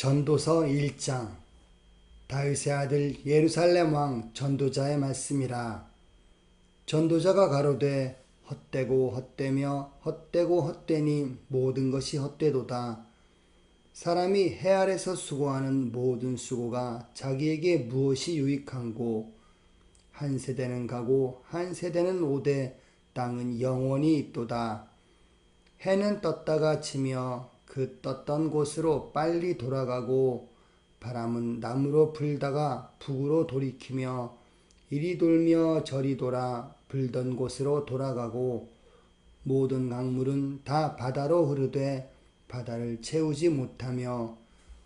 전도서 1장. 다윗의 아들 예루살렘 왕 전도자의 말씀이라. 전도자가 가로되 헛되고 헛되며 헛되고 헛되니 모든 것이 헛되도다. 사람이 해 아래서 수고하는 모든 수고가 자기에게 무엇이 유익한고, 한 세대는 가고 한 세대는 오되 땅은 영원히 있도다. 해는 떴다가 지며 그 떴던 곳으로 빨리 돌아가고, 바람은 남으로 불다가 북으로 돌이키며 이리 돌며 저리 돌아 불던 곳으로 돌아가고, 모든 강물은 다 바다로 흐르되 바다를 채우지 못하며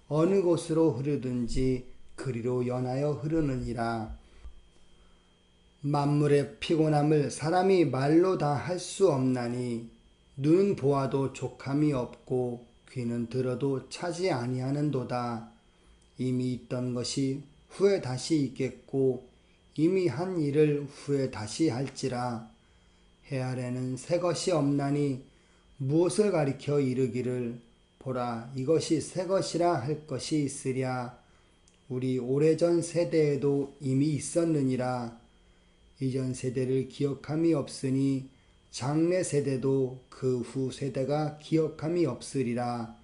어느 곳으로 흐르든지 그리로 연하여 흐르느니라. 만물의 피곤함을 사람이 말로 다 할 수 없나니, 눈은 보아도 족함이 없고 귀는 들어도 차지 아니하는도다. 이미 있던 것이 후에 다시 있겠고 이미 한 일을 후에 다시 할지라. 해 아래는 새 것이 없나니 무엇을 가리켜 이르기를 보라 이것이 새 것이라 할 것이 있으랴. 우리 오래전 세대에도 이미 있었느니라. 이전 세대를 기억함이 없으니 장래 세대도 그 후 세대가 기억함이 없으리라.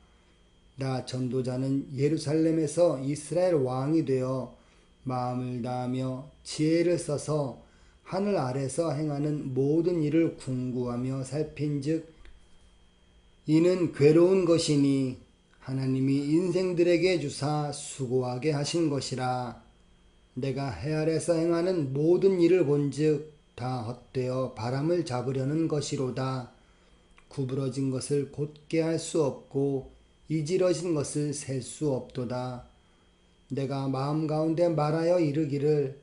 나 전도자는 예루살렘에서 이스라엘 왕이 되어 마음을 다하며 지혜를 써서 하늘 아래서 행하는 모든 일을 궁구하며 살핀즉, 이는 괴로운 것이니 하나님이 인생들에게 주사 수고하게 하신 것이라. 내가 해 아래서 행하는 모든 일을 본즉 다 헛되어 바람을 잡으려는 것이로다. 구부러진 것을 곧게 할 수 없고 이지러진 것을 셀 수 없도다. 내가 마음 가운데 말하여 이르기를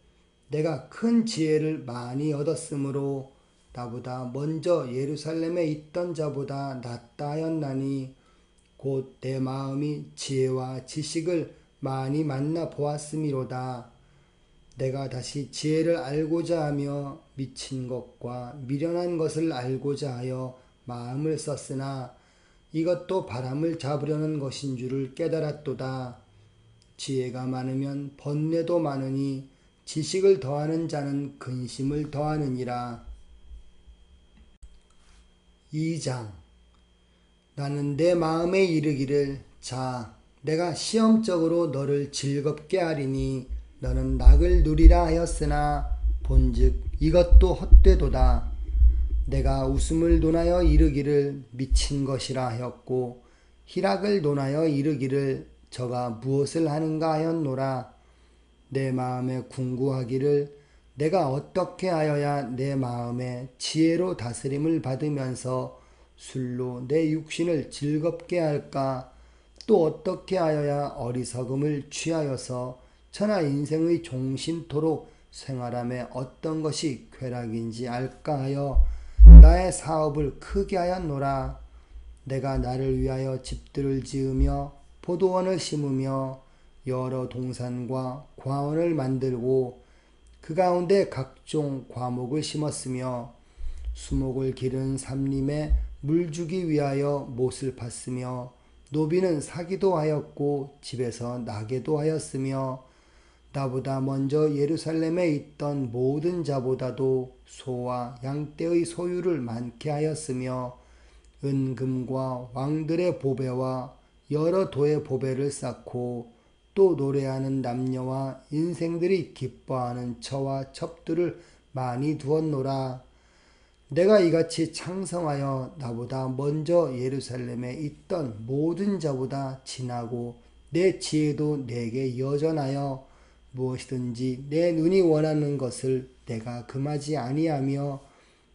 내가 큰 지혜를 많이 얻었으므로 나보다 먼저 예루살렘에 있던 자보다 낫다 하였나니, 곧 내 마음이 지혜와 지식을 많이 만나 보았음이로다. 내가 다시 지혜를 알고자 하며 미친 것과 미련한 것을 알고자 하여 마음을 썼으나 이것도 바람을 잡으려는 것인 줄을 깨달았도다. 지혜가 많으면 번뇌도 많으니 지식을 더하는 자는 근심을 더하느니라. 2장. 나는 내 마음에 이르기를 자, 내가 시험적으로 너를 즐겁게 하리니 너는 낙을 누리라 하였으나 본즉 이것도 헛되도다. 내가 웃음을 논하여 이르기를 미친 것이라 하였고, 희락을 논하여 이르기를 저가 무엇을 하는가 하였노라. 내 마음에 궁구하기를 내가 어떻게 하여야 내 마음에 지혜로 다스림을 받으면서 술로 내 육신을 즐겁게 할까? 또 어떻게 하여야 어리석음을 취하여서 천하 인생의 종신토록 생활함에 어떤 것이 쾌락인지 알까 하여 나의 사업을 크게 하였노라. 내가 나를 위하여 집들을 지으며 포도원을 심으며 여러 동산과 과원을 만들고 그 가운데 각종 과목을 심었으며 수목을 기른 삼림에 물 주기 위하여 못을 팠으며 노비는 사기도 하였고 집에서 나게도 하였으며, 나보다 먼저 예루살렘에 있던 모든 자보다도 소와 양떼의 소유를 많게 하였으며 은금과 왕들의 보배와 여러 도의 보배를 쌓고 또 노래하는 남녀와 인생들이 기뻐하는 처와 첩들을 많이 두었노라. 내가 이같이 창성하여 나보다 먼저 예루살렘에 있던 모든 자보다 진하고 내 지혜도 내게 여전하여 무엇이든지 내 눈이 원하는 것을 내가 금하지 아니하며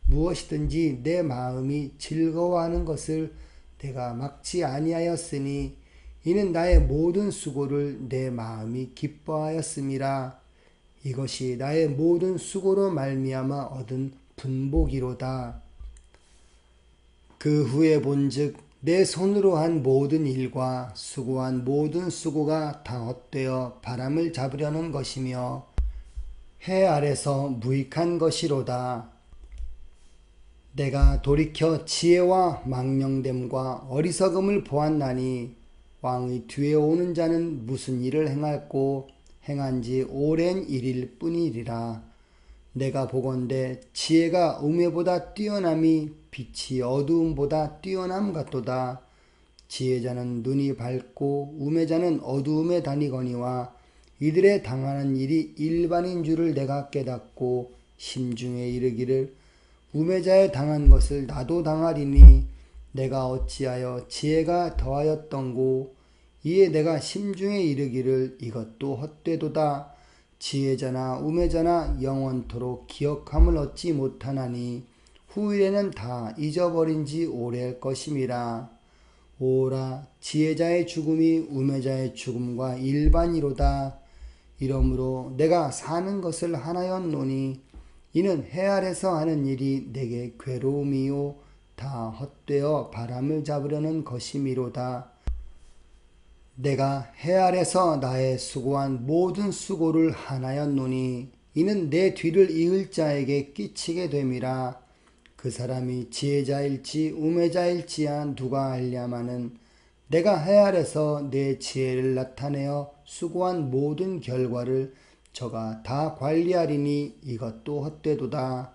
무엇이든지 내 마음이 즐거워하는 것을 내가 막지 아니하였으니, 이는 나의 모든 수고를 내 마음이 기뻐하였음이라. 이것이 나의 모든 수고로 말미암아 얻은 분복이로다. 그 후에 본즉 내 손으로 한 모든 일과 수고한 모든 수고가 다 헛되어 바람을 잡으려는 것이며 해 아래서 무익한 것이로다. 내가 돌이켜 지혜와 망령됨과 어리석음을 보았나니 왕의 뒤에 오는 자는 무슨 일을 행할꼬 행한 지 오랜 일일 뿐이리라. 내가 보건대 지혜가 우매보다 뛰어남이 빛이 어두움보다 뛰어남 같도다. 지혜자는 눈이 밝고 우매자는 어두움에 다니거니와 이들의 당하는 일이 일반인 줄을 내가 깨닫고 심중에 이르기를 우매자의 당한 것을 나도 당하리니 내가 어찌하여 지혜가 더하였던고. 이에 내가 심중에 이르기를 이것도 헛되도다. 지혜자나 우매자나 영원토록 기억함을 얻지 못하나니 후일에는 다 잊어버린 지 오래일 것임이라. 오라 지혜자의 죽음이 우매자의 죽음과 일반이로다. 이러므로 내가 사는 것을 하나였노니 이는 해 아래서 하는 일이 내게 괴로움이요 다 헛되어 바람을 잡으려는 것이미로다. 내가 해 아래서 나의 수고한 모든 수고를 하나였노니 이는 내 뒤를 이을 자에게 끼치게 됨이라. 그 사람이 지혜자일지 우매자일지야 누가 알랴마는 내가 해 아래서 내 지혜를 나타내어 수고한 모든 결과를 저가 다 관리하리니 이것도 헛되도다.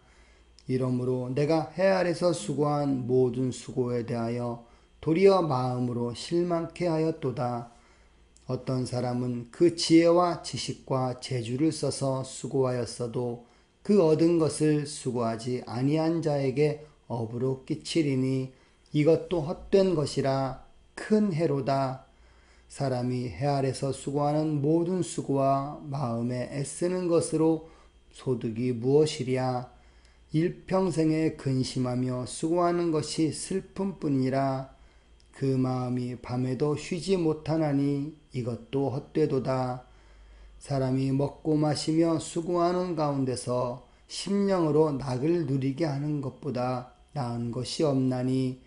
이러므로 내가 해 아래서 수고한 모든 수고에 대하여 도리어 마음으로 실망케 하였도다. 어떤 사람은 그 지혜와 지식과 재주를 써서 수고하였어도 그 얻은 것을 수고하지 아니한 자에게 업으로 끼치리니 이것도 헛된 것이라. 큰 해로다. 사람이 해 아래서 수고하는 모든 수고와 마음에 애쓰는 것으로 소득이 무엇이랴. 일평생에 근심하며 수고하는 것이 슬픔뿐이라. 그 마음이 밤에도 쉬지 못하나니 이것도 헛되도다. 사람이 먹고 마시며 수고하는 가운데서 심령으로 낙을 누리게 하는 것보다 나은 것이 없나니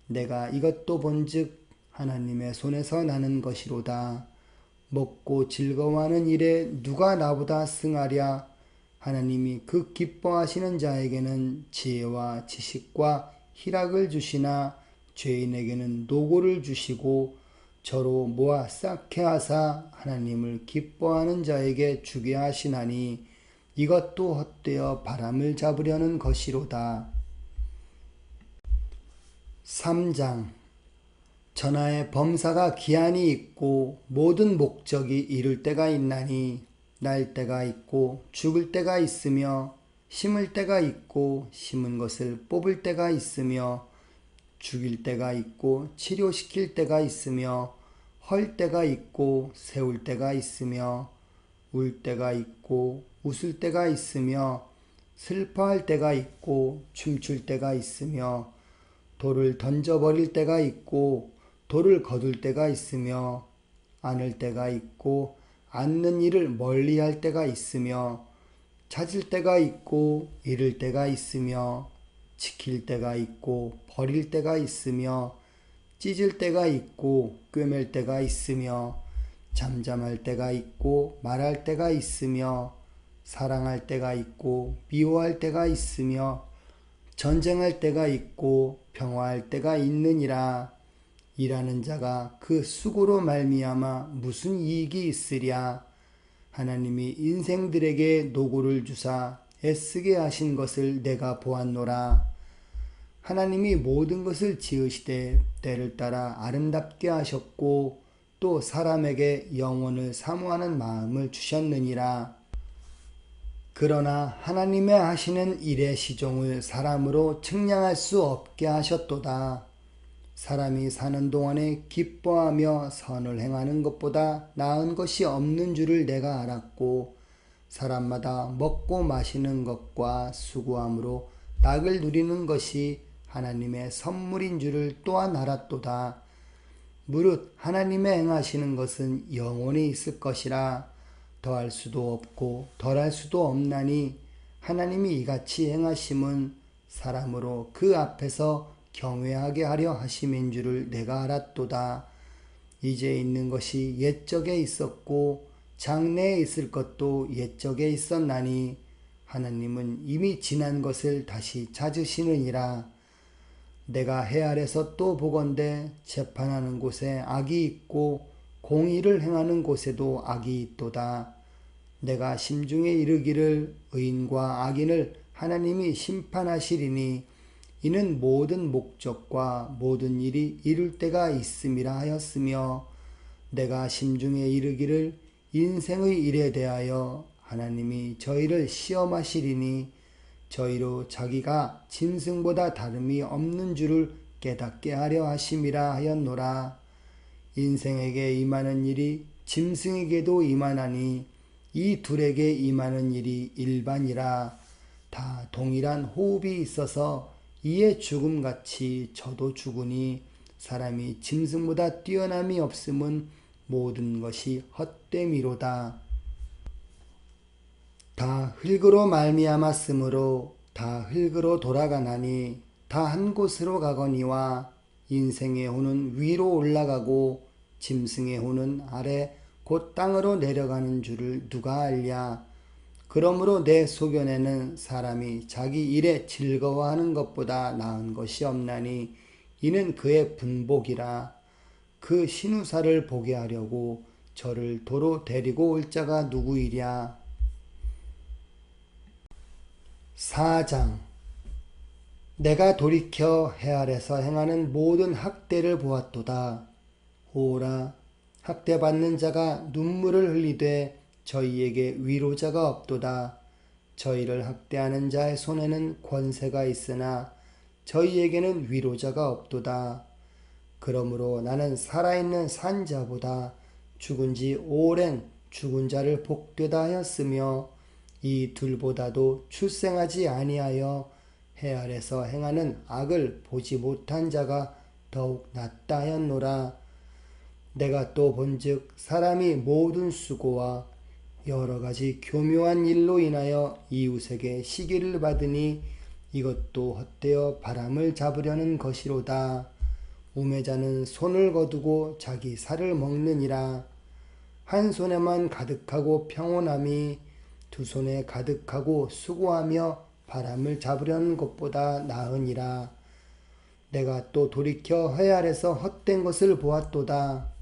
내가 이것도 본즉 하나님의 손에서 나는 것이로다. 먹고 즐거워하는 일에 누가 나보다 승하랴. 하나님이 그 기뻐하시는 자에게는 지혜와 지식과 희락을 주시나 죄인에게는 노고를 주시고 저로 모아 쌓게 하사 하나님을 기뻐하는 자에게 주게 하시나니 이것도 헛되어 바람을 잡으려는 것이로다. 3장 전하의 범사가 기한이 있고 모든 목적이 이룰 때가 있나니 날 때가 있고 죽을 때가 있으며 심을 때가 있고 심은 것을 뽑을 때가 있으며 죽일 때가 있고 치료시킬 때가 있으며 헐 때가 있고 세울 때가 있으며 울 때가 있고 웃을 때가 있으며 슬퍼할 때가 있고 춤출 때가 있으며 돌을 던져버릴 때가 있고 돌을 거둘 때가 있으며 안을 때가 있고 앉는 일을 멀리할 때가 있으며 찾을 때가 있고 잃을 때가 있으며 지킬 때가 있고 버릴 때가 있으며 찢을 때가 있고 꿰맬 때가 있으며 잠잠할 때가 있고 말할 때가 있으며 사랑할 때가 있고 미워할 때가 있으며 전쟁할 때가 있고 평화할 때가 있느니라. 일하는 자가 그 수고로 말미암아 무슨 이익이 있으랴. 하나님이 인생들에게 노고를 주사 애쓰게 하신 것을 내가 보았노라. 하나님이 모든 것을 지으시되 때를 따라 아름답게 하셨고 또 사람에게 영혼을 사모하는 마음을 주셨느니라. 그러나 하나님의 하시는 일의 시종을 사람으로 측량할 수 없게 하셨도다. 사람이 사는 동안에 기뻐하며 선을 행하는 것보다 나은 것이 없는 줄을 내가 알았고 사람마다 먹고 마시는 것과 수고함으로 낙을 누리는 것이 하나님의 선물인 줄을 또한 알았도다. 무릇 하나님의 행하시는 것은 영원히 있을 것이라. 더할 수도 없고 덜할 수도 없나니 하나님이 이같이 행하심은 사람으로 그 앞에서 경외하게 하려 하심인 줄을 내가 알았도다. 이제 있는 것이 옛적에 있었고 장래에 있을 것도 옛적에 있었나니 하나님은 이미 지난 것을 다시 찾으시느니라. 내가 해 아래서 또 보건대 재판하는 곳에 악이 있고 공의를 행하는 곳에도 악이 있도다. 내가 심중에 이르기를 의인과 악인을 하나님이 심판하시리니 이는 모든 목적과 모든 일이 이룰 때가 있음이라 하였으며 내가 심중에 이르기를 인생의 일에 대하여 하나님이 저희를 시험하시리니 저희로 자기가 짐승보다 다름이 없는 줄을 깨닫게 하려 하심이라 하였노라. 인생에게 임하는 일이 짐승에게도 임하나니 이 둘에게 임하는 일이 일반이라. 다 동일한 호흡이 있어서 이에 죽음같이 저도 죽으니 사람이 짐승보다 뛰어남이 없음은 모든 것이 헛됨이로다. 다 흙으로 말미암았으므로 다 흙으로 돌아가나니 다 한 곳으로 가거니와 인생의 호는 위로 올라가고 짐승의 호는 아래 곧 땅으로 내려가는 줄을 누가 알랴. 그러므로 내 소견에는 사람이 자기 일에 즐거워하는 것보다 나은 것이 없나니 이는 그의 분복이라. 그 신우사를 보게 하려고 저를 도로 데리고 올 자가 누구이랴. 4장. 내가 돌이켜 해 아래서 행하는 모든 학대를 보았도다. 오라, 학대받는 자가 눈물을 흘리되 저희에게 위로자가 없도다. 저희를 학대하는 자의 손에는 권세가 있으나 저희에게는 위로자가 없도다. 그러므로 나는 살아있는 산자보다 죽은 지 오랜 죽은 자를 복되다 하였으며 이 둘보다도 출생하지 아니하여 해 아래서 행하는 악을 보지 못한 자가 더욱 낫다 하였노라. 내가 또 본즉 사람이 모든 수고와 여러 가지 교묘한 일로 인하여 이웃에게 시기를 받으니 이것도 헛되어 바람을 잡으려는 것이로다. 우매자는 손을 거두고 자기 살을 먹느니라. 한 손에만 가득하고 평온함이 두 손에 가득하고 수고하며 바람을 잡으려는 것보다 나으니라. 내가 또 돌이켜 해 아래서 헛된 것을 보았도다.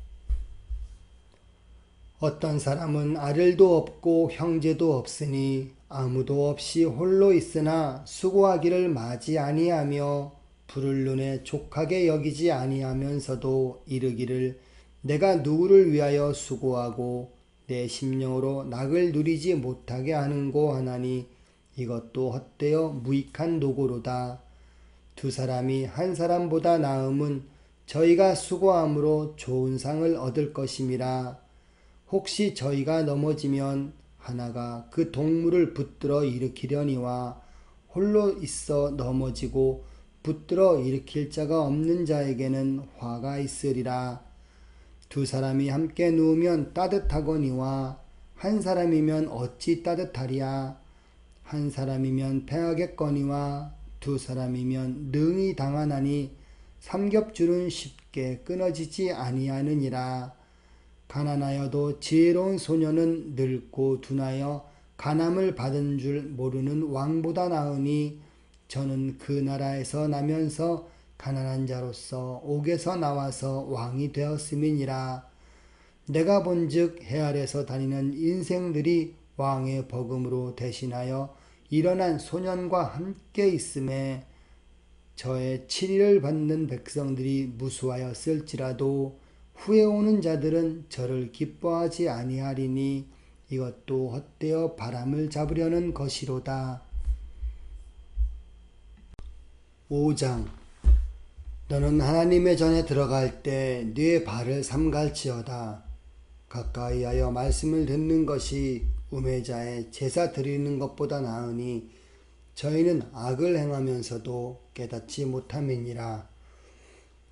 어떤 사람은 아들도 없고 형제도 없으니 아무도 없이 홀로 있으나 수고하기를 마지 아니하며 불을 눈에 족하게 여기지 아니하면서도 이르기를 내가 누구를 위하여 수고하고 내 심령으로 낙을 누리지 못하게 하는고 하나니 이것도 헛되어 무익한 노고로다. 두 사람이 한 사람보다 나음은 저희가 수고함으로 좋은 상을 얻을 것임이라. 혹시 저희가 넘어지면 하나가 그 동물을 붙들어 일으키려니와 홀로 있어 넘어지고 붙들어 일으킬 자가 없는 자에게는 화가 있으리라. 두 사람이 함께 누우면 따뜻하거니와 한 사람이면 어찌 따뜻하리야. 한 사람이면 패하겠거니와 두 사람이면 능히 당하나니 삼겹줄은 쉽게 끊어지지 아니하느니라. 가난하여도 지혜로운 소년은 늙고 둔하여 간암을 받은 줄 모르는 왕보다 나으니 저는 그 나라에서 나면서 가난한 자로서 옥에서 나와서 왕이 되었음이니라. 내가 본즉 해 아래서 다니는 인생들이 왕의 버금으로 대신하여 일어난 소년과 함께 있음에 저의 치리를 받는 백성들이 무수하였을지라도 후에 오는 자들은 저를 기뻐하지 아니하리니 이것도 헛되어 바람을 잡으려는 것이로다. 5장. 너는 하나님의 전에 들어갈 때 네 발을 삼갈지어다. 가까이 하여 말씀을 듣는 것이 우매자의 제사 드리는 것보다 나으니 저희는 악을 행하면서도 깨닫지 못함이니라.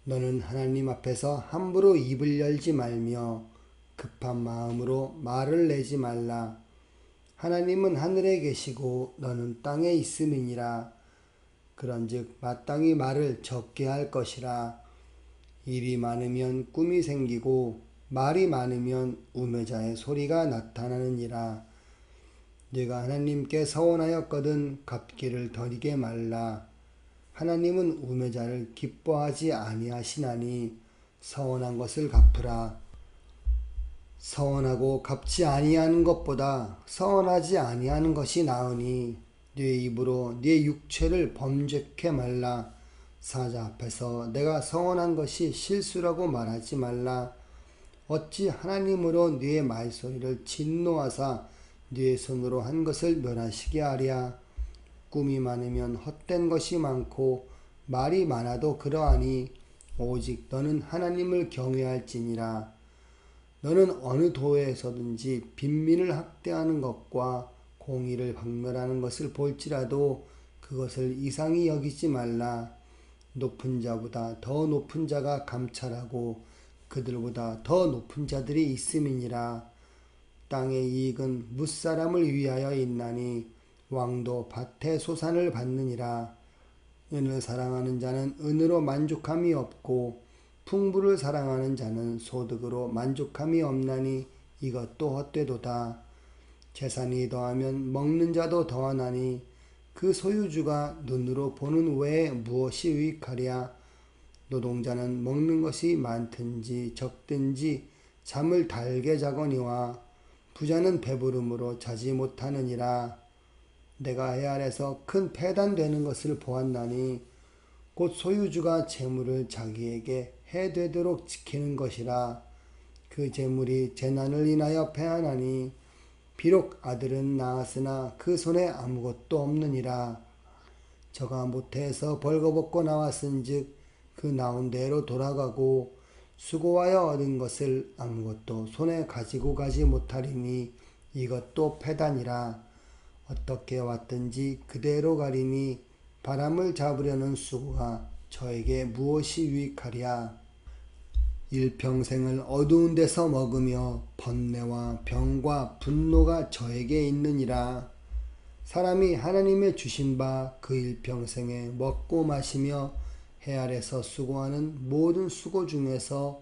너는 하나님 앞에서 함부로 입을 열지 말며 급한 마음으로 말을 내지 말라. 하나님은 하늘에 계시고 너는 땅에 있음이니라. 그런즉 마땅히 말을 적게 할 것이라. 일이 많으면 꿈이 생기고 말이 많으면 우매자의 소리가 나타나느니라. 네가 하나님께 서원하였거든 갚기를 더디게 말라. 하나님은 우매자를 기뻐하지 아니하시나니 서원한 것을 갚으라. 서원하고 갚지 아니하는 것보다 서원하지 아니하는 것이 나으니 네 입으로 네 육체를 범죄케 말라. 사자 앞에서 내가 서원한 것이 실수라고 말하지 말라. 어찌 하나님으로 네 말소리를 진노하사 네 손으로 한 것을 멸하시게 하랴. 꿈이 많으면 헛된 것이 많고 말이 많아도 그러하니 오직 너는 하나님을 경외할지니라. 너는 어느 도에서든지 빈민을 학대하는 것과 공의를 박멸하는 것을 볼지라도 그것을 이상히 여기지 말라. 높은 자보다 더 높은 자가 감찰하고 그들보다 더 높은 자들이 있음이니라. 땅의 이익은 뭇사람을 위하여 있나니 왕도 밭의 소산을 받느니라. 은을 사랑하는 자는 은으로 만족함이 없고 풍부를 사랑하는 자는 소득으로 만족함이 없나니 이것도 헛되도다. 재산이 더하면 먹는 자도 더하나니 그 소유주가 눈으로 보는 외에 무엇이 유익하랴. 노동자는 먹는 것이 많든지 적든지 잠을 달게 자거니와 부자는 배부름으로 자지 못하느니라. 내가 해 아래서 큰 패단되는 것을 보았나니 곧 소유주가 재물을 자기에게 해되도록 지키는 것이라. 그 재물이 재난을 인하여 패하나니 비록 아들은 낳았으나 그 손에 아무것도 없느니라. 저가 모태에서 벌거벗고 나왔은즉 그 나온 대로 돌아가고 수고하여 얻은 것을 아무것도 손에 가지고 가지 못하리니 이것도 패단이라. 어떻게 왔든지 그대로 가리니 바람을 잡으려는 수고가 저에게 무엇이 유익하랴. 일평생을 어두운 데서 먹으며 번뇌와 병과 분노가 저에게 있느니라. 사람이 하나님의 주신 바 그 일평생에 먹고 마시며 해 아래서 수고하는 모든 수고 중에서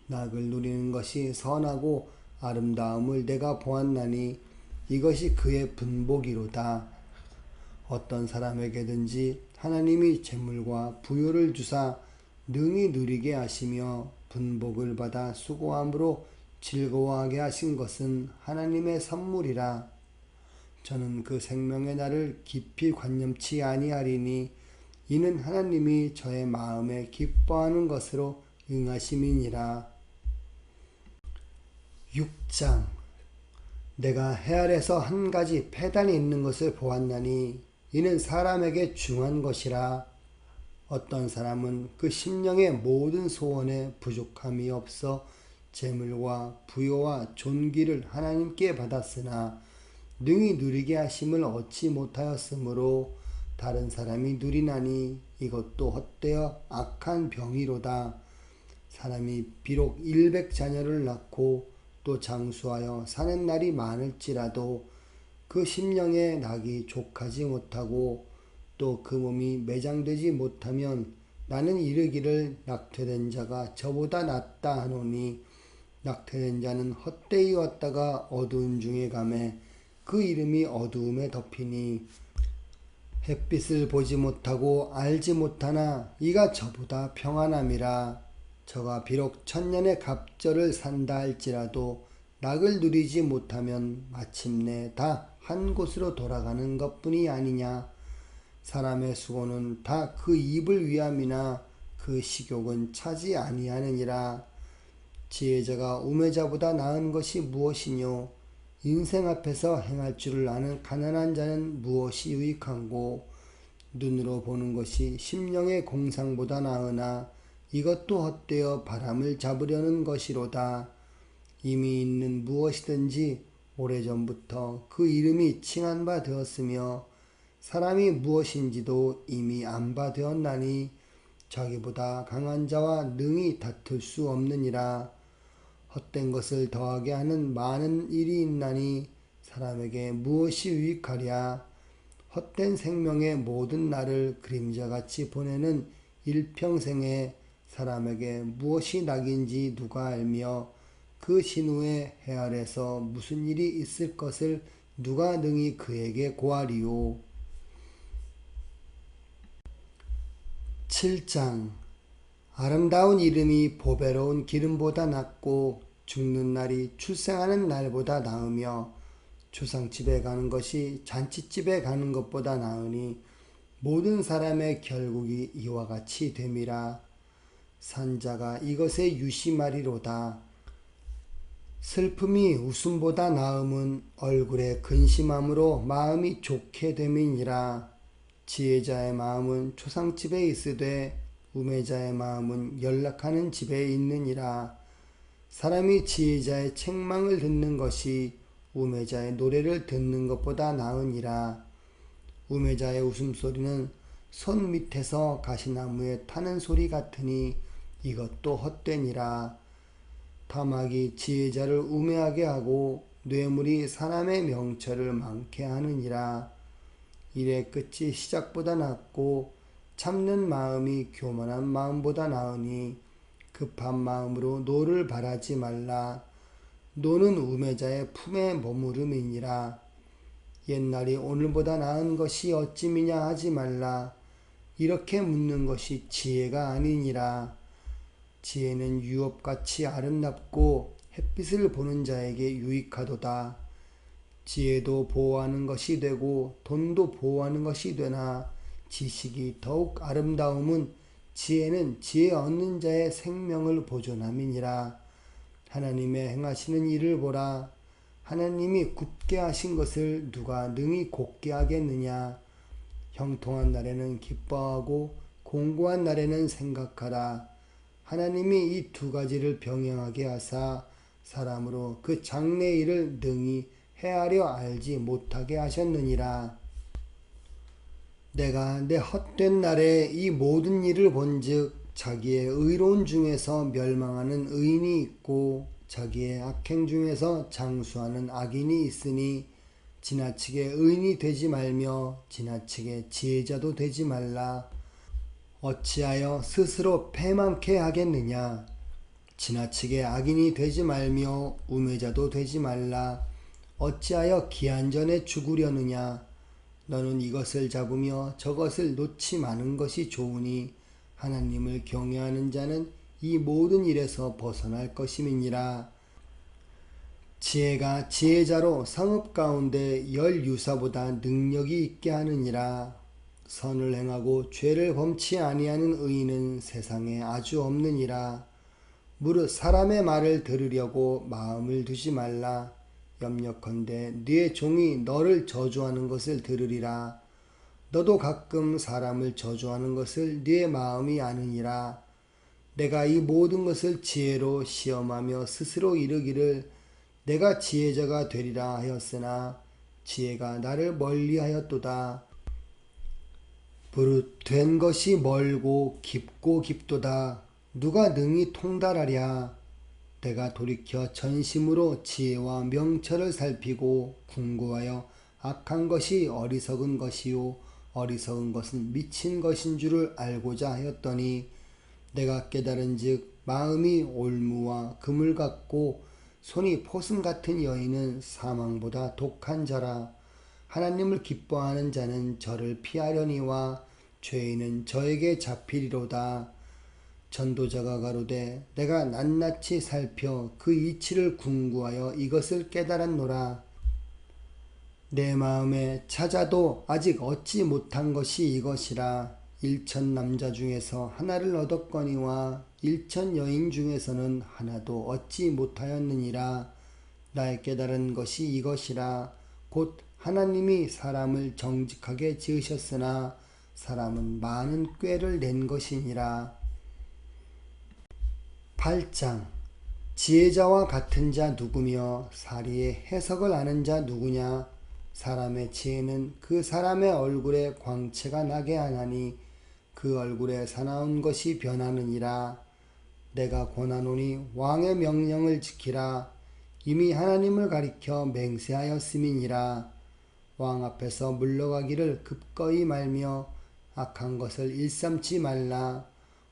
낙을 누리는 것이 선하고 아름다움을 내가 보았나니 이것이 그의 분복이로다. 어떤 사람에게든지 하나님이 재물과 부요를 주사 능히 누리게 하시며 분복을 받아 수고함으로 즐거워하게 하신 것은 하나님의 선물이라. 저는 그 생명의 날을 깊이 관념치 아니하리니 이는 하나님이 저의 마음에 기뻐하는 것으로 응하심이니라. 6장. 내가 해 아래서 한 가지 패단이 있는 것을 보았나니 이는 사람에게 중한 것이라. 어떤 사람은 그 심령의 모든 소원에 부족함이 없어 재물과 부요와 존귀를 하나님께 받았으나 능히 누리게 하심을 얻지 못하였으므로 다른 사람이 누리나니 이것도 헛되어 악한 병이로다. 사람이 비록 100자녀를 낳고 또 장수하여 사는 날이 많을지라도 그 심령의 낙이 족하지 못하고 또 그 몸이 매장되지 못하면 나는 이르기를 낙퇴된 자가 저보다 낫다 하노니 낙퇴된 자는 헛되이 왔다가 어두운 중에 가매 그 이름이 어두움에 덮이니 햇빛을 보지 못하고 알지 못하나 이가 저보다 평안함이라. 저가 비록 천년의 갑절을 산다 할지라도 낙을 누리지 못하면 마침내 다 한 곳으로 돌아가는 것뿐이 아니냐. 사람의 수고는 다 그 입을 위함이나 그 식욕은 차지 아니하느니라. 지혜자가 우매자보다 나은 것이 무엇이뇨. 인생 앞에서 행할 줄을 아는 가난한 자는 무엇이 유익한고. 눈으로 보는 것이 심령의 공상보다 나으나 이것도 헛되어 바람을 잡으려는 것이로다. 이미 있는 무엇이든지 오래전부터 그 이름이 칭한 바 되었으며 사람이 무엇인지도 이미 안 바 되었나니 자기보다 강한 자와 능히 다툴 수 없느니라. 헛된 것을 더하게 하는 많은 일이 있나니 사람에게 무엇이 유익하랴. 헛된 생명의 모든 날을 그림자같이 보내는 일평생에 사람에게 무엇이 낙인지 누가 알며 그 신후에 해 아래서 무슨 일이 있을 것을 누가 능히 그에게 고하리요. 7장. 아름다운 이름이 보배로운 기름보다 낫고 죽는 날이 출생하는 날보다 나으며 조상집에 가는 것이 잔치집에 가는 것보다 나으니 모든 사람의 결국이 이와 같이 됨이라. 산자가 이것에 유심하리로다. 슬픔이 웃음보다 나음은 얼굴에 근심함으로 마음이 좋게 됨이니라. 지혜자의 마음은 초상집에 있으되 우매자의 마음은 연락하는 집에 있느니라. 사람이 지혜자의 책망을 듣는 것이 우매자의 노래를 듣는 것보다 나으니라. 우매자의 웃음소리는 손 밑에서 가시나무에 타는 소리 같으니 이것도 헛되니라. 타막이 지혜자를 우매하게 하고 뇌물이 사람의 명철을 많게 하느니라. 일의 끝이 시작보다 낫고 참는 마음이 교만한 마음보다 나으니 급한 마음으로 노를 바라지 말라. 노는 우매자의 품에 머무름이니라. 옛날이 오늘보다 나은 것이 어찌미냐 하지 말라. 이렇게 묻는 것이 지혜가 아니니라. 지혜는 유업같이 아름답고 햇빛을 보는 자에게 유익하도다. 지혜도 보호하는 것이 되고 돈도 보호하는 것이 되나 지식이 더욱 아름다움은 지혜는 지혜 얻는 자의 생명을 보존함이니라. 하나님의 행하시는 일을 보라. 하나님이 굳게 하신 것을 누가 능히 곧게 하겠느냐. 형통한 날에는 기뻐하고 공고한 날에는 생각하라. 하나님이 이 두 가지를 병행하게 하사 사람으로 그 장래 일을 능히 헤아려 알지 못하게 하셨느니라. 내가 내 헛된 날에 이 모든 일을 본즉 자기의 의로운 중에서 멸망하는 의인이 있고 자기의 악행 중에서 장수하는 악인이 있으니 지나치게 의인이 되지 말며 지나치게 지혜자도 되지 말라. 어찌하여 스스로 패망케 하겠느냐. 지나치게 악인이 되지 말며 우매자도 되지 말라. 어찌하여 기한 전에 죽으려느냐. 너는 이것을 잡으며 저것을 놓지 마는 것이 좋으니 하나님을 경외하는 자는 이 모든 일에서 벗어날 것임이니라. 지혜가 지혜자로 성읍 가운데 열 유사보다 능력이 있게 하느니라. 선을 행하고 죄를 범치 아니하는 의인은 세상에 아주 없느니라. 무릇 사람의 말을 들으려고 마음을 두지 말라. 염려컨대 네 종이 너를 저주하는 것을 들으리라. 너도 가끔 사람을 저주하는 것을 네 마음이 아느니라. 내가 이 모든 것을 지혜로 시험하며 스스로 이르기를 내가 지혜자가 되리라 하였으나 지혜가 나를 멀리하였도다. 무릇 된 것이 멀고 깊고 깊도다. 누가 능히 통달하랴. 내가 돌이켜 전심으로 지혜와 명철을 살피고 궁고하여 악한 것이 어리석은 것이요 어리석은 것은 미친 것인 줄을 알고자 하였더니 내가 깨달은즉 마음이 올무와 그물 같고 손이 포승 같은 여인은 사망보다 독한 자라. 하나님을 기뻐하는 자는 저를 피하려니와 죄인은 저에게 잡히리로다. 전도자가 가로되 내가 낱낱이 살펴 그 이치를 궁구하여 이것을 깨달았노라. 내 마음에 찾아도 아직 얻지 못한 것이 이것이라. 1천 남자 중에서 하나를 얻었거니와 1천 여인 중에서는 하나도 얻지 못하였느니라. 나의 깨달은 것이 이것이라. 곧 하나님이 사람을 정직하게 지으셨으나 사람은 많은 꾀를 낸 것이니라. 8장. 지혜자와 같은 자 누구며 사리의 해석을 아는 자 누구냐. 사람의 지혜는 그 사람의 얼굴에 광채가 나게 하나니 그 얼굴에 사나운 것이 변하느니라. 내가 권하노니 왕의 명령을 지키라. 이미 하나님을 가리켜 맹세하였음이니라. 왕 앞에서 물러가기를 급거이 말며 악한 것을 일삼지 말라.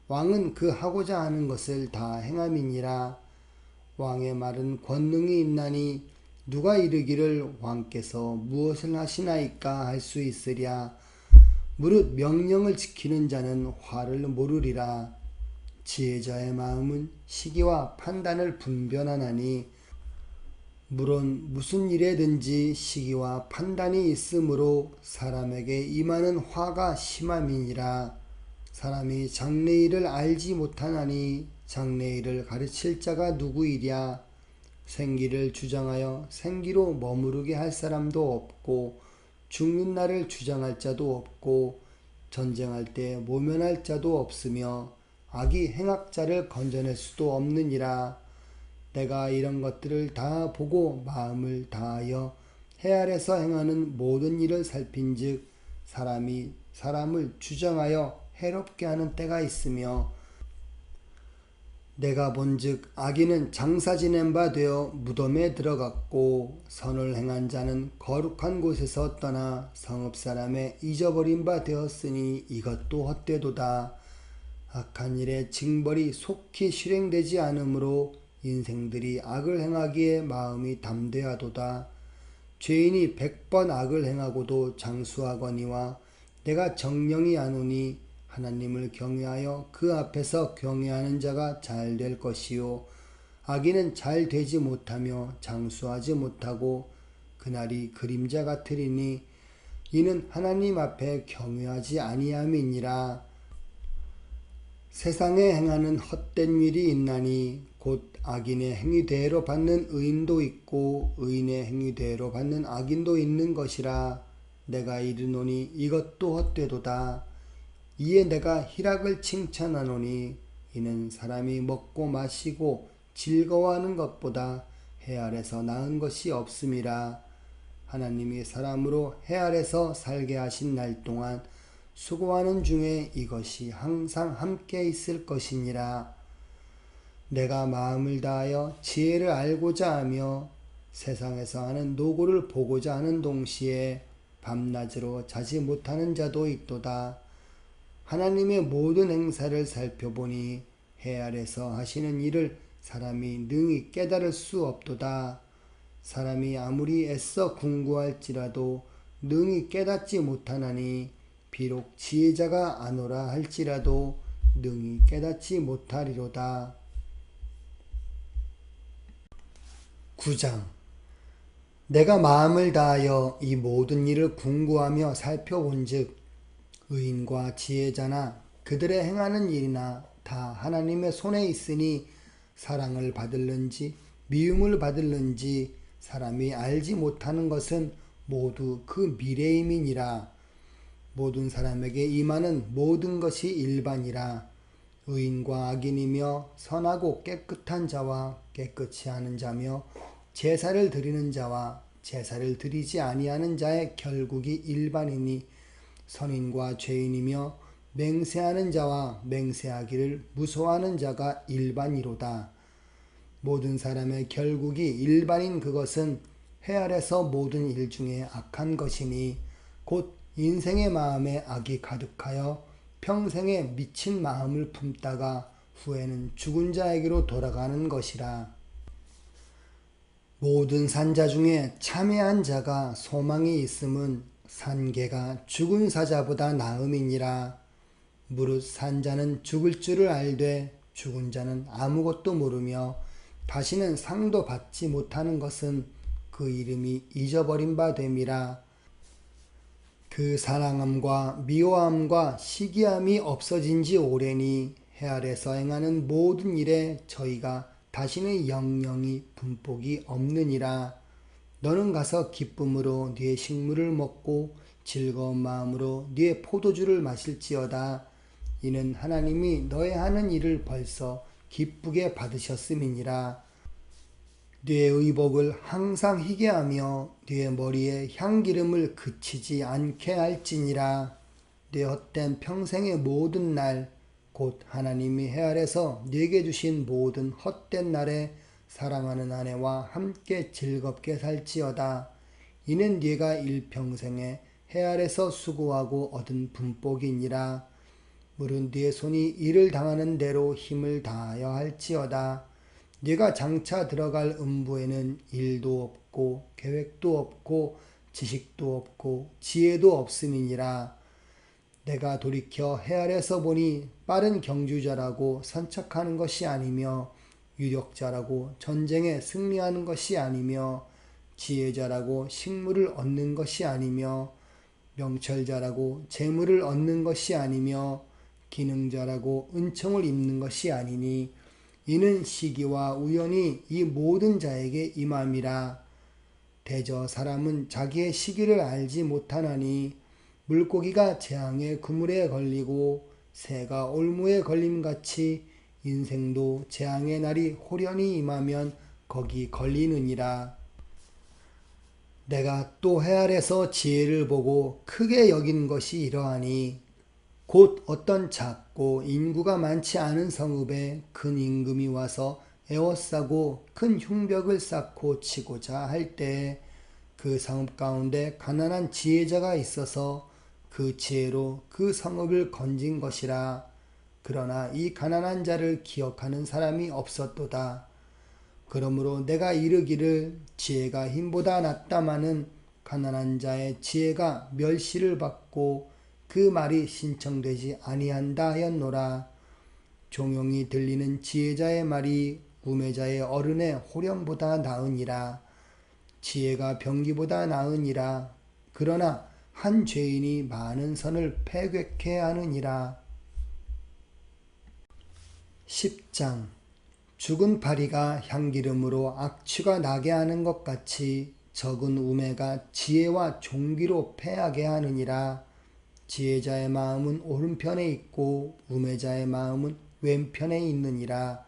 왕은 그 하고자 하는 것을 다 행함이니라. 왕의 말은 권능이 있나니 누가 이르기를 왕께서 무엇을 하시나이까 할 수 있으랴. 무릇 명령을 지키는 자는 화를 모르리라. 지혜자의 마음은 시기와 판단을 분별하나니 물론 무슨 일에든지 시기와 판단이 있으므로 사람에게 임하는 화가 심함이니라. 사람이 장래일을 알지 못하나니 장래일을 가르칠 자가 누구이랴. 생기를 주장하여 생기로 머무르게 할 사람도 없고 죽는 날을 주장할 자도 없고 전쟁할 때 모면할 자도 없으며 악이 행악자를 건져낼 수도 없느니라. 내가 이런 것들을 다 보고 마음을 다하여 해 아래서 행하는 모든 일을 살핀즉 사람이 사람을 주장하여 해롭게 하는 때가 있으며 내가 본즉 악인은 장사 지낸 바 되어 무덤에 들어갔고 선을 행한 자는 거룩한 곳에서 떠나 성읍 사람의 잊어버린 바 되었으니 이것도 헛되도다. 악한 일의 징벌이 속히 실행되지 않으므로 인생들이 악을 행하기에 마음이 담대하도다. 죄인이 100번 악을 행하고도 장수하거니와 내가 정령이 아노니 하나님을 경외하여 그 앞에서 경외하는 자가 잘 될 것이요 악인은 잘 되지 못하며 장수하지 못하고 그날이 그림자 같으리니 이는 하나님 앞에 경외하지 아니함이니라. 세상에 행하는 헛된 일이 있나니 곧 악인의 행위대로 받는 의인도 있고 의인의 행위대로 받는 악인도 있는 것이라. 내가 이르노니 이것도 헛되도다. 이에 내가 희락을 칭찬하노니 이는 사람이 먹고 마시고 즐거워하는 것보다 해 아래서 나은 것이 없음이라. 하나님이 사람으로 해 아래서 살게 하신 날 동안 수고하는 중에 이것이 항상 함께 있을 것이니라. 내가 마음을 다하여 지혜를 알고자 하며 세상에서 하는 노고를 보고자 하는 동시에 밤낮으로 자지 못하는 자도 있도다. 하나님의 모든 행사를 살펴보니 해 아래서 하시는 일을 사람이 능히 깨달을 수 없도다. 사람이 아무리 애써 궁구할지라도 능히 깨닫지 못하나니 비록 지혜자가 아노라 할지라도 능히 깨닫지 못하리로다. 9장. 내가 마음을 다하여 이 모든 일을 궁구하며 살펴본즉 의인과 지혜자나 그들의 행하는 일이나 다 하나님의 손에 있으니 사랑을 받을는지 미움을 받을는지 사람이 알지 못하는 것은 모두 그 미래임이니라. 모든 사람에게 임하는 모든 것이 일반이라. 의인과 악인이며 선하고 깨끗한 자와 깨끗이 하는 자며 제사를 드리는 자와 제사를 드리지 아니하는 자의 결국이 일반이니 선인과 죄인이며 맹세하는 자와 맹세하기를 무서워하는 자가 일반이로다. 모든 사람의 결국이 일반인 그것은 해 아래서 모든 일 중에 악한 것이니 곧 인생의 마음에 악이 가득하여 평생에 미친 마음을 품다가 후에는 죽은 자에게로 돌아가는 것이라. 모든 산자 중에 참회한 자가 소망이 있음은 산개가 죽은 사자보다 나음이니라. 무릇 산자는 죽을 줄을 알되 죽은 자는 아무것도 모르며 다시는 상도 받지 못하는 것은 그 이름이 잊어버린 바 됨이라. 그 사랑함과 미워함과 시기함이 없어진 지 오래니 해 아래서 행하는 모든 일에 저희가 다시는 영영이 분복이 없느니라. 너는 가서 기쁨으로 네 식물을 먹고 즐거운 마음으로 네 포도주를 마실지어다. 이는 하나님이 너의 하는 일을 벌써 기쁘게 받으셨음이니라. 네 의복을 항상 희게 하며 네 머리에 향기름을 그치지 않게 할지니라. 네 헛된 평생의 모든 날 곧 하나님이 해 아래서 네게 주신 모든 헛된 날에 사랑하는 아내와 함께 즐겁게 살지어다. 이는 네가 일평생에 해 아래서 수고하고 얻은 분복이니라. 물은 네 손이 일을 당하는 대로 힘을 다하여 할지어다. 네가 장차 들어갈 음부에는 일도 없고 계획도 없고 지식도 없고 지혜도 없음이니라. 내가 돌이켜 해 아래서 보니 빠른 경주자라고 선척하는 것이 아니며 유력자라고 전쟁에 승리하는 것이 아니며 지혜자라고 식물을 얻는 것이 아니며 명철자라고 재물을 얻는 것이 아니며 기능자라고 은총을 입는 것이 아니니 이는 시기와 우연이 이 모든 자에게 임함이라. 대저 사람은 자기의 시기를 알지 못하나니 물고기가 재앙의 그물에 걸리고 새가 올무에 걸림같이 인생도 재앙의 날이 호련히 임하면 거기 걸리느니라. 내가 또 해 아래서 지혜를 보고 크게 여긴 것이 이러하니 곧 어떤 작고 인구가 많지 않은 성읍에 큰 임금이 와서 에워싸고 큰 흉벽을 쌓고 치고자 할 때에 그 성읍 가운데 가난한 지혜자가 있어서 그 지혜로 그 성읍을 건진 것이라. 그러나 이 가난한 자를 기억하는 사람이 없었도다. 그러므로 내가 이르기를 지혜가 힘보다 낫다마는 가난한 자의 지혜가 멸시를 받고 그 말이 신청되지 아니한다 하였노라. 종용이 들리는 지혜자의 말이 우매자의 어른의 호령보다 나으니라. 지혜가 병기보다 나으니라. 그러나 한 죄인이 많은 선을 패괴케 하느니라. 10장 죽은 파리가 향기름으로 악취가 나게 하는 것 같이 적은 우매가 지혜와 종기로 패하게 하느니라. 지혜자의 마음은 오른편에 있고 우매자의 마음은 왼편에 있느니라.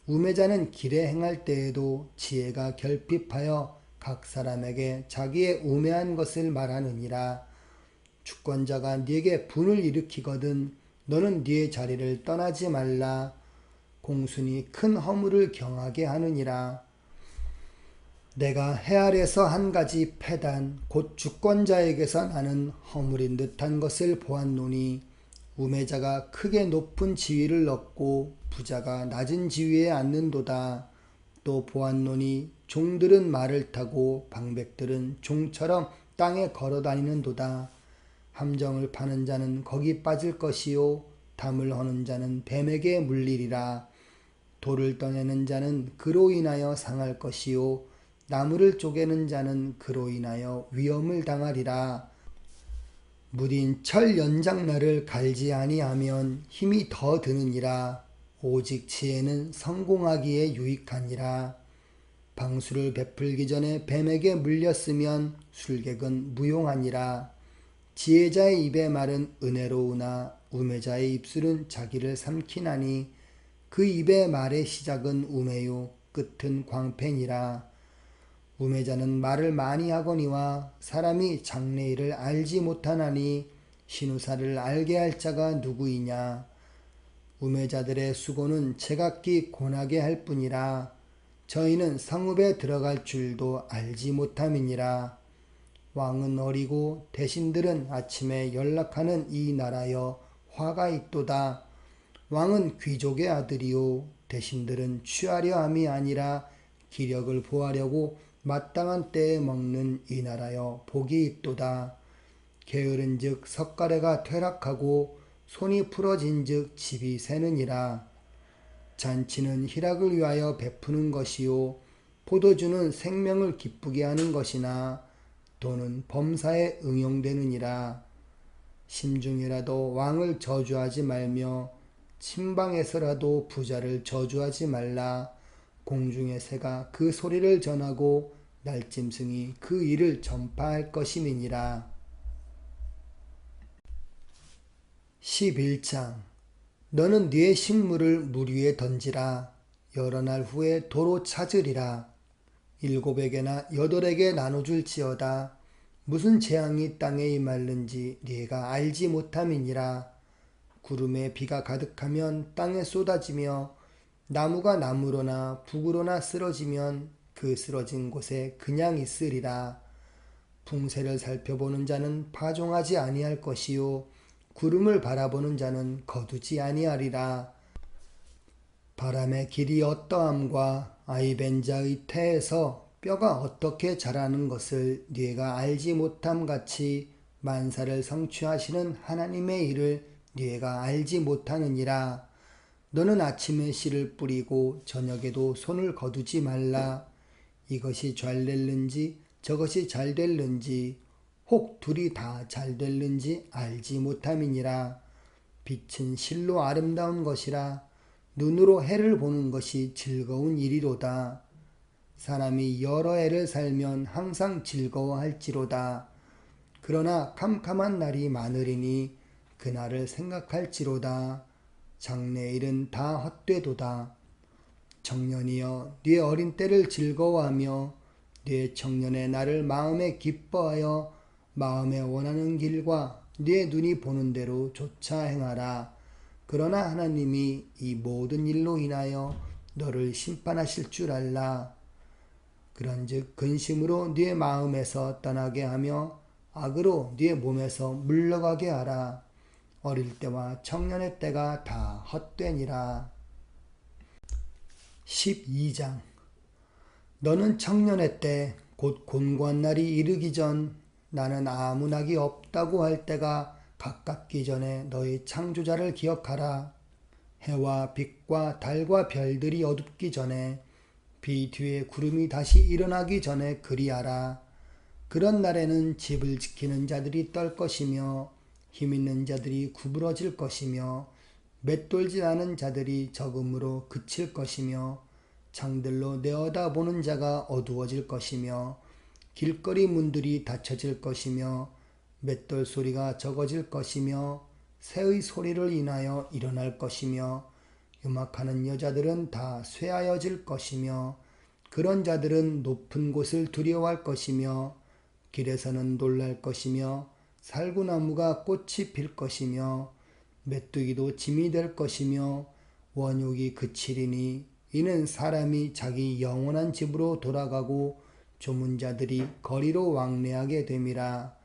우매자는 길에 행할 때에도 지혜가 결핍하여 각 사람에게 자기의 우매한 것을 말하느니라. 주권자가 네게 분을 일으키거든 너는 네의 자리를 떠나지 말라. 공순이 큰 허물을 경하게 하느니라. 내가 해 아래서 한 가지 패단 곧 주권자에게서 나는 허물인 듯한 것을 보았노니 우매자가 크게 높은 지위를 얻고 부자가 낮은 지위에 앉는도다. 또 보았노니 종들은 말을 타고 방백들은 종처럼 땅에 걸어다니는도다. 함정을 파는 자는 거기 빠질 것이요 담을 허는 자는 뱀에게 물리리라. 돌을 떠내는 자는 그로 인하여 상할 것이요 나무를 쪼개는 자는 그로 인하여 위험을 당하리라. 무딘 철 연장날을 갈지 아니하면 힘이 더 드느니라. 오직 지혜는 성공하기에 유익하니라. 방수를 베풀기 전에 뱀에게 물렸으면 술객은 무용하니라. 지혜자의 입의 말은 은혜로우나 우매자의 입술은 자기를 삼키나니 그 입의 말의 시작은 우매요 끝은 광패니라. 우매자는 말을 많이 하거니와 사람이 장래일을 알지 못하나니 신우사를 알게 할 자가 누구이냐. 우매자들의 수고는 제각기 고나게 할 뿐이라. 저희는 성읍에 들어갈 줄도 알지 못함이니라. 왕은 어리고 대신들은 아침에 연락하는 이 나라여 화가 있도다. 왕은 귀족의 아들이요 대신들은 취하려 함이 아니라 기력을 보하려고 마땅한 때에 먹는 이 나라여 복이 있도다. 게으른즉 석가래가 퇴락하고 손이 풀어진즉 집이 새느니라. 잔치는 희락을 위하여 베푸는 것이요 포도주는 생명을 기쁘게 하는 것이나 돈은 범사에 응용되느니라. 심중이라도 왕을 저주하지 말며 침방에서라도 부자를 저주하지 말라. 공중의 새가 그 소리를 전하고 날짐승이 그 일을 전파할 것임이니라. 11장 너는 네 식물을 물 위에 던지라. 여러 날 후에 도로 찾으리라. 7에게나 8에게 나눠줄지어다. 무슨 재앙이 땅에 임할는지 네가 알지 못함이니라. 구름에 비가 가득하면 땅에 쏟아지며 나무가 나무로나 북으로나 쓰러지면 그 쓰러진 곳에 그냥 있으리라. 풍세를 살펴보는 자는 파종하지 아니할 것이요 구름을 바라보는 자는 거두지 아니하리라. 바람의 길이 어떠함과 아이벤 자의 태에서 뼈가 어떻게 자라는 것을 네가 알지 못함 같이 만사를 성취하시는 하나님의 일을 네가 알지 못하느니라. 너는 아침에 씨를 뿌리고 저녁에도 손을 거두지 말라. 이것이 잘 될는지 저것이 잘 될는지 혹 둘이 다 잘 될는지 알지 못함이니라. 빛은 실로 아름다운 것이라. 눈으로 해를 보는 것이 즐거운 일이로다. 사람이 여러 해를 살면 항상 즐거워할지로다. 그러나 캄캄한 날이 많으리니 그날을 생각할지로다. 장래일은 다 헛되도다. 청년이여 네 어린 때를 즐거워하며 네 청년의 날을 마음에 기뻐하여 마음에 원하는 길과 네 눈이 보는 대로 쫓아 행하라. 그러나 하나님이 이 모든 일로 인하여 너를 심판하실 줄 알라. 그런즉 근심으로 네 마음에서 떠나게 하며 악으로 네 몸에서 물러가게 하라. 어릴 때와 청년의 때가 다 헛되니라. 12장. 너는 청년의 때 곧 곤고한 날이 이르기 전 나는 아무 낙이 없다고 할 때가 가깝기 전에 너희 창조자를 기억하라. 해와 빛과 달과 별들이 어둡기 전에 비 뒤에 구름이 다시 일어나기 전에 그리하라. 그런 날에는 집을 지키는 자들이 떨 것이며 힘있는 자들이 구부러질 것이며 맷돌질 하는 자들이 적음으로 그칠 것이며 창들로 내어다보는 자가 어두워질 것이며 길거리 문들이 닫혀질 것이며 맷돌 소리가 적어질 것이며 새의 소리를 인하여 일어날 것이며 음악하는 여자들은 다 쇠하여질 것이며 그런 자들은 높은 곳을 두려워할 것이며 길에서는 놀랄 것이며 살구나무가 꽃이 필 것이며 메뚜기도 짐이 될 것이며 원욕이 그치리니 이는 사람이 자기 영원한 집으로 돌아가고 조문자들이 거리로 왕래하게 됨이라.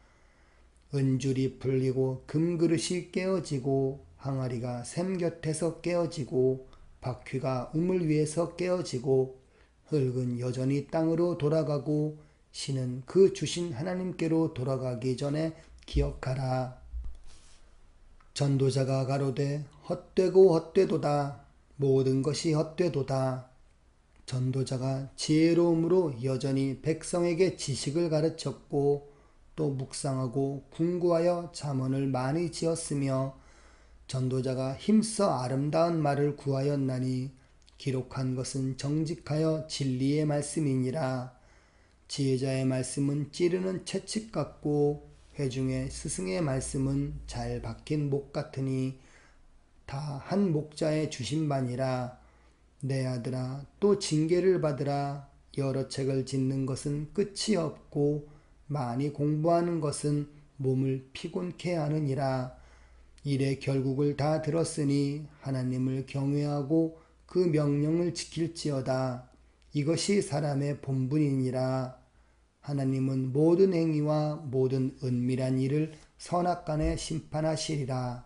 은줄이 풀리고 금그릇이 깨어지고 항아리가 샘 곁에서 깨어지고 바퀴가 우물 위에서 깨어지고 흙은 여전히 땅으로 돌아가고 신은 그 주신 하나님께로 돌아가기 전에 기억하라. 전도자가 가로되 헛되고 헛되도다. 모든 것이 헛되도다. 전도자가 지혜로움으로 여전히 백성에게 지식을 가르쳤고 또 묵상하고 궁구하여 잠언을 많이 지었으며 전도자가 힘써 아름다운 말을 구하였나니 기록한 것은 정직하여 진리의 말씀이니라. 지혜자의 말씀은 찌르는 채찍 같고 회중의 스승의 말씀은 잘 박힌 목 같으니 다 한 목자의 주신 바니라. 내 아들아 또 징계를 받으라. 여러 책을 짓는 것은 끝이 없고 많이 공부하는 것은 몸을 피곤케 하느니라. 일의 결국을 다 들었으니 하나님을 경외하고 그 명령을 지킬지어다. 이것이 사람의 본분이니라. 하나님은 모든 행위와 모든 은밀한 일을 선악간에 심판하시리라.